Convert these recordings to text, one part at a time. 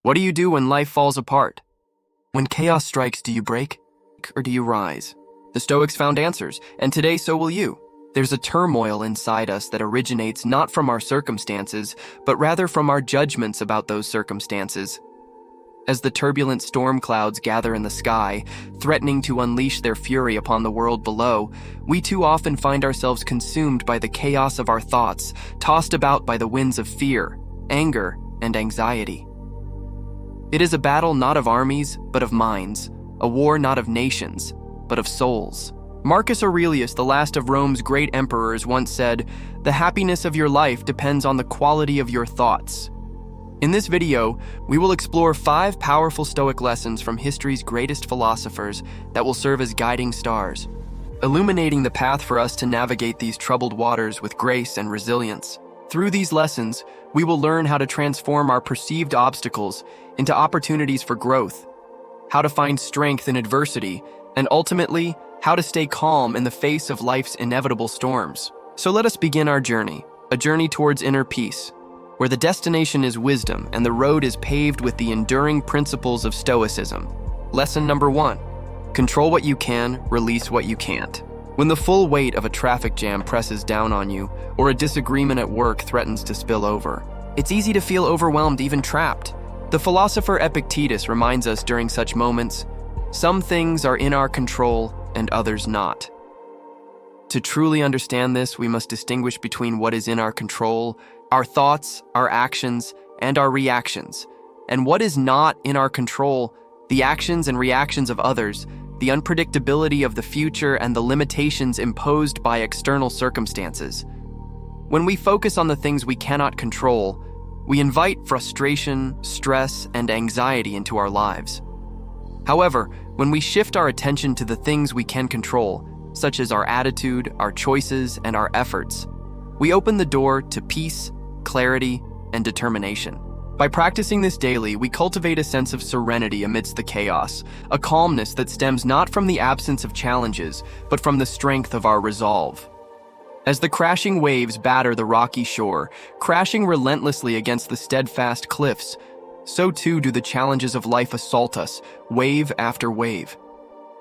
What do you do when life falls apart? When chaos strikes, do you break or do you rise? The Stoics found answers, and today so will you. There's a turmoil inside us that originates not from our circumstances, but rather from our judgments about those circumstances. As the turbulent storm clouds gather in the sky, threatening to unleash their fury upon the world below, we too often find ourselves consumed by the chaos of our thoughts, tossed about by the winds of fear, anger, and anxiety. It is a battle not of armies, but of minds, a war not of nations, but of souls. Marcus Aurelius, the last of Rome's great emperors, once said, "The happiness of your life depends on the quality of your thoughts." In this video, we will explore 5 powerful Stoic lessons from history's greatest philosophers that will serve as guiding stars, illuminating the path for us to navigate these troubled waters with grace and resilience. Through these lessons, we will learn how to transform our perceived obstacles into opportunities for growth, how to find strength in adversity, and ultimately, how to stay calm in the face of life's inevitable storms. So let us begin our journey, a journey towards inner peace, where the destination is wisdom and the road is paved with the enduring principles of Stoicism. Lesson number 1. Control what you can, release what you can't. When the full weight of a traffic jam presses down on you, or a disagreement at work threatens to spill over, it's easy to feel overwhelmed, even trapped. The philosopher Epictetus reminds us during such moments, some things are in our control and others not. To truly understand this, we must distinguish between what is in our control, our thoughts, our actions, and our reactions, and what is not in our control, the actions and reactions of others, the unpredictability of the future, and the limitations imposed by external circumstances. When we focus on the things we cannot control, we invite frustration, stress, and anxiety into our lives. However, when we shift our attention to the things we can control, such as our attitude, our choices, and our efforts, we open the door to peace, clarity, and determination. By practicing this daily, we cultivate a sense of serenity amidst the chaos, a calmness that stems not from the absence of challenges, but from the strength of our resolve. As the crashing waves batter the rocky shore, crashing relentlessly against the steadfast cliffs, so too do the challenges of life assault us, wave after wave.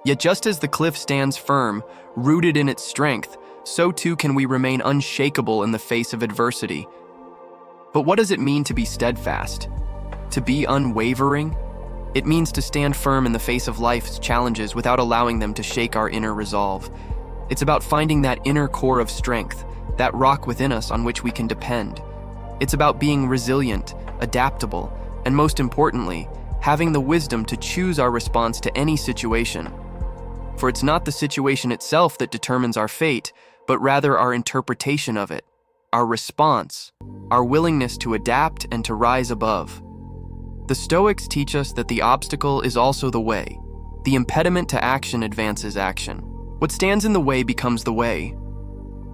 Yet just as the cliff stands firm, rooted in its strength, so too can we remain unshakable in the face of adversity. But what does it mean to be steadfast? To be unwavering? It means to stand firm in the face of life's challenges without allowing them to shake our inner resolve. It's about finding that inner core of strength, that rock within us on which we can depend. It's about being resilient, adaptable, and most importantly, having the wisdom to choose our response to any situation. For it's not the situation itself that determines our fate, but rather our interpretation of it, our response, our willingness to adapt and to rise above. The Stoics teach us that the obstacle is also the way. The impediment to action advances action. What stands in the way becomes the way.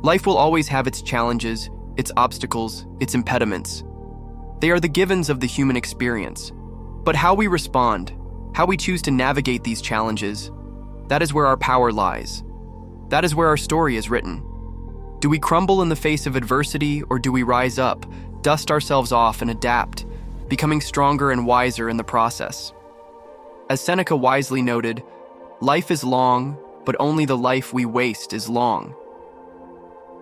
Life will always have its challenges, its obstacles, its impediments. They are the givens of the human experience. But how we respond, how we choose to navigate these challenges, that is where our power lies. That is where our story is written. Do we crumble in the face of adversity, or do we rise up, dust ourselves off, and adapt, becoming stronger and wiser in the process? As Seneca wisely noted, life is long, but only the life we waste is long.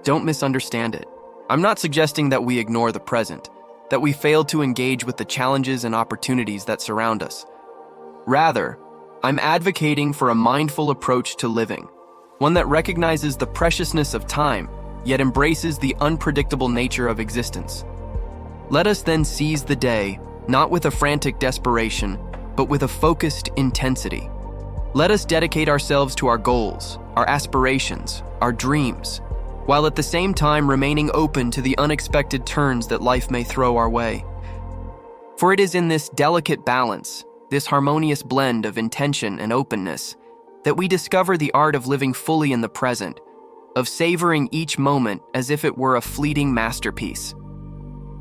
Don't misunderstand it. I'm not suggesting that we ignore the present, that we fail to engage with the challenges and opportunities that surround us. Rather, I'm advocating for a mindful approach to living, one that recognizes the preciousness of time, yet embraces the unpredictable nature of existence. Let us then seize the day, not with a frantic desperation, but with a focused intensity. Let us dedicate ourselves to our goals, our aspirations, our dreams, while at the same time remaining open to the unexpected turns that life may throw our way. For it is in this delicate balance, this harmonious blend of intention and openness, that we discover the art of living fully in the present, of savoring each moment as if it were a fleeting masterpiece.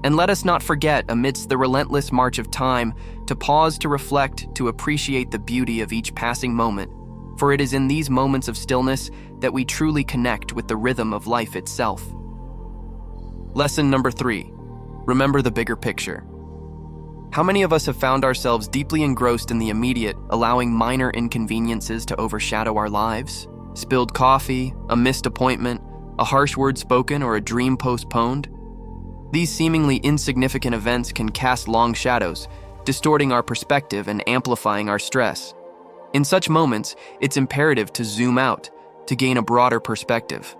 And let us not forget, amidst the relentless march of time, to pause to reflect, to appreciate the beauty of each passing moment, for it is in these moments of stillness that we truly connect with the rhythm of life itself. Lesson number 3. Remember the bigger picture. How many of us have found ourselves deeply engrossed in the immediate, allowing minor inconveniences to overshadow our lives? Spilled coffee, a missed appointment, a harsh word spoken, or a dream postponed? These seemingly insignificant events can cast long shadows, distorting our perspective and amplifying our stress. In such moments, it's imperative to zoom out, to gain a broader perspective.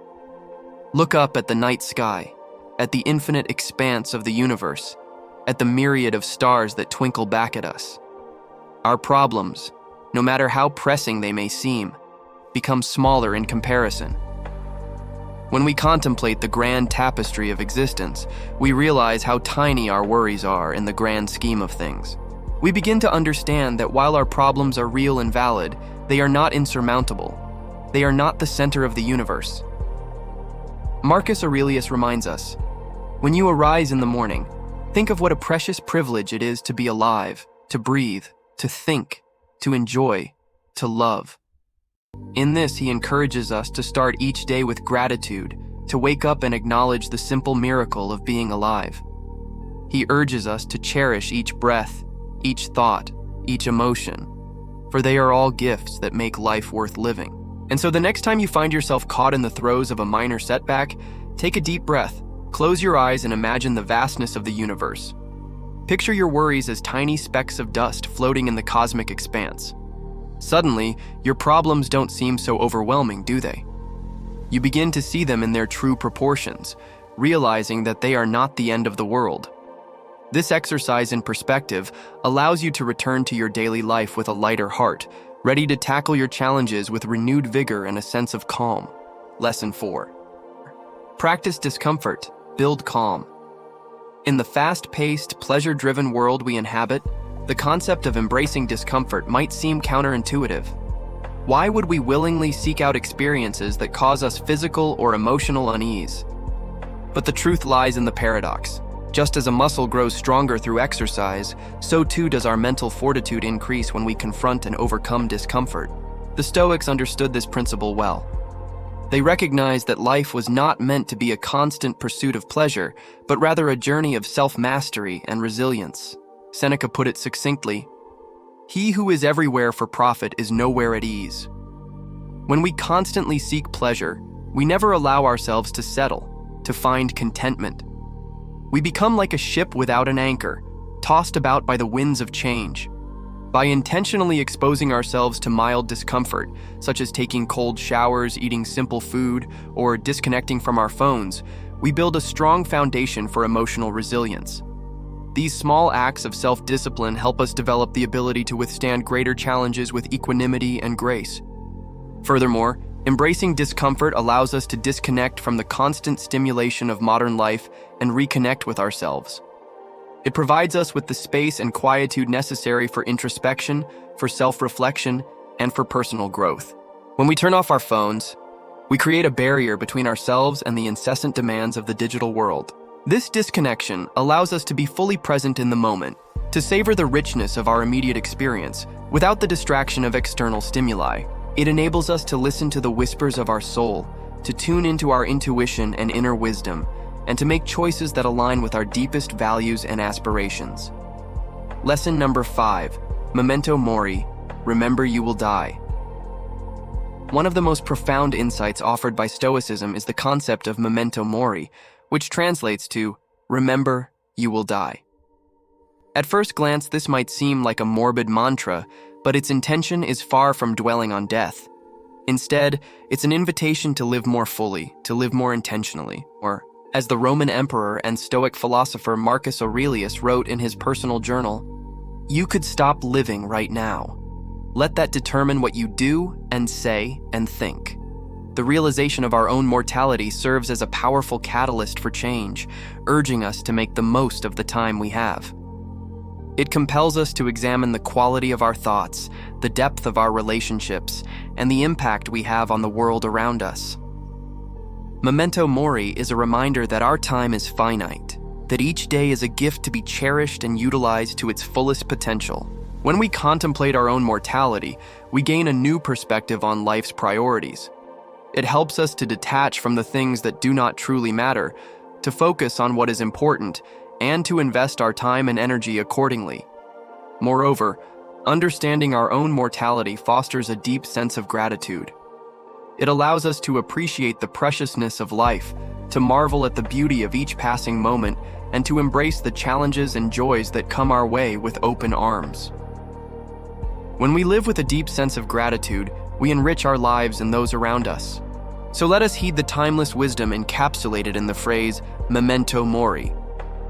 Look up at the night sky, at the infinite expanse of the universe, at the myriad of stars that twinkle back at us. Our problems, no matter how pressing they may seem, become smaller in comparison. When we contemplate the grand tapestry of existence, we realize how tiny our worries are in the grand scheme of things. We begin to understand that while our problems are real and valid, they are not insurmountable. They are not the center of the universe. Marcus Aurelius reminds us, "When you arise in the morning, think of what a precious privilege it is to be alive, to breathe, to think, to enjoy, to love." In this, he encourages us to start each day with gratitude, to wake up and acknowledge the simple miracle of being alive. He urges us to cherish each breath, each thought, each emotion, for they are all gifts that make life worth living. And so the next time you find yourself caught in the throes of a minor setback, take a deep breath, close your eyes and imagine the vastness of the universe. Picture your worries as tiny specks of dust floating in the cosmic expanse. Suddenly, your problems don't seem so overwhelming, do they? You begin to see them in their true proportions, realizing that they are not the end of the world. This exercise in perspective allows you to return to your daily life with a lighter heart, ready to tackle your challenges with renewed vigor and a sense of calm. Lesson 4. Practice discomfort, build calm. In the fast-paced, pleasure-driven world we inhabit, the concept of embracing discomfort might seem counterintuitive. Why would we willingly seek out experiences that cause us physical or emotional unease? But the truth lies in the paradox. Just as a muscle grows stronger through exercise, so too does our mental fortitude increase when we confront and overcome discomfort. The Stoics understood this principle well. They recognized that life was not meant to be a constant pursuit of pleasure, but rather a journey of self-mastery and resilience. Seneca put it succinctly, "He who is everywhere for profit is nowhere at ease." When we constantly seek pleasure, we never allow ourselves to settle, to find contentment. We become like a ship without an anchor, tossed about by the winds of change. By intentionally exposing ourselves to mild discomfort, such as taking cold showers, eating simple food, or disconnecting from our phones, we build a strong foundation for emotional resilience. These small acts of self-discipline help us develop the ability to withstand greater challenges with equanimity and grace. Furthermore, embracing discomfort allows us to disconnect from the constant stimulation of modern life and reconnect with ourselves. It provides us with the space and quietude necessary for introspection, for self-reflection, and for personal growth. When we turn off our phones, we create a barrier between ourselves and the incessant demands of the digital world. This disconnection allows us to be fully present in the moment, to savor the richness of our immediate experience without the distraction of external stimuli. It enables us to listen to the whispers of our soul, to tune into our intuition and inner wisdom, and to make choices that align with our deepest values and aspirations. Lesson number 5, Memento Mori, remember you will die. One of the most profound insights offered by Stoicism is the concept of memento mori, which translates to, remember, you will die. At first glance, this might seem like a morbid mantra, but its intention is far from dwelling on death. Instead, it's an invitation to live more fully, to live more intentionally, or, as the Roman emperor and Stoic philosopher Marcus Aurelius wrote in his personal journal, "You could stop living right now. Let that determine what you do and say and think." The realization of our own mortality serves as a powerful catalyst for change, urging us to make the most of the time we have. It compels us to examine the quality of our thoughts, the depth of our relationships, and the impact we have on the world around us. Memento Mori is a reminder that our time is finite, that each day is a gift to be cherished and utilized to its fullest potential. When we contemplate our own mortality, we gain a new perspective on life's priorities. It helps us to detach from the things that do not truly matter, to focus on what is important, and to invest our time and energy accordingly. Moreover, understanding our own mortality fosters a deep sense of gratitude. It allows us to appreciate the preciousness of life, to marvel at the beauty of each passing moment, and to embrace the challenges and joys that come our way with open arms. When we live with a deep sense of gratitude, we enrich our lives and those around us. So let us heed the timeless wisdom encapsulated in the phrase, memento mori.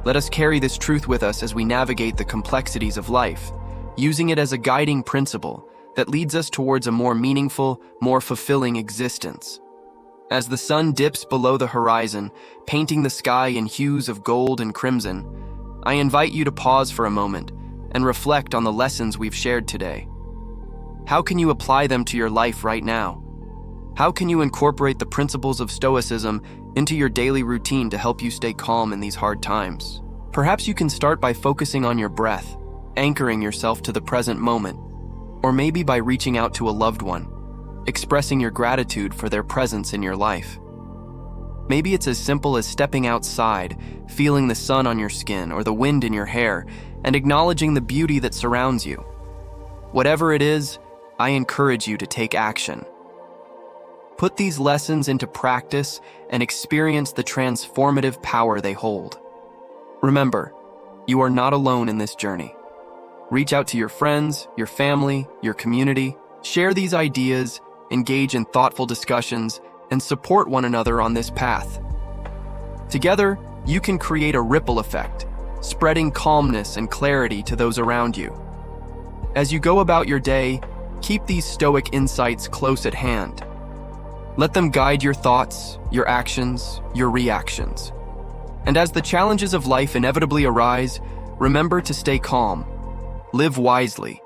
Let us carry this truth with us as we navigate the complexities of life, using it as a guiding principle that leads us towards a more meaningful, more fulfilling existence. As the sun dips below the horizon, painting the sky in hues of gold and crimson, I invite you to pause for a moment and reflect on the lessons we've shared today. How can you apply them to your life right now? How can you incorporate the principles of Stoicism into your daily routine to help you stay calm in these hard times? Perhaps you can start by focusing on your breath, anchoring yourself to the present moment, or maybe by reaching out to a loved one, expressing your gratitude for their presence in your life. Maybe it's as simple as stepping outside, feeling the sun on your skin or the wind in your hair, and acknowledging the beauty that surrounds you. Whatever it is, I encourage you to take action. Put these lessons into practice and experience the transformative power they hold. Remember, you are not alone in this journey. Reach out to your friends, your family, your community. Share these ideas, engage in thoughtful discussions, and support one another on this path. Together, you can create a ripple effect, spreading calmness and clarity to those around you. As you go about your day, keep these Stoic insights close at hand. Let them guide your thoughts, your actions, your reactions. And as the challenges of life inevitably arise, remember to stay calm, live wisely,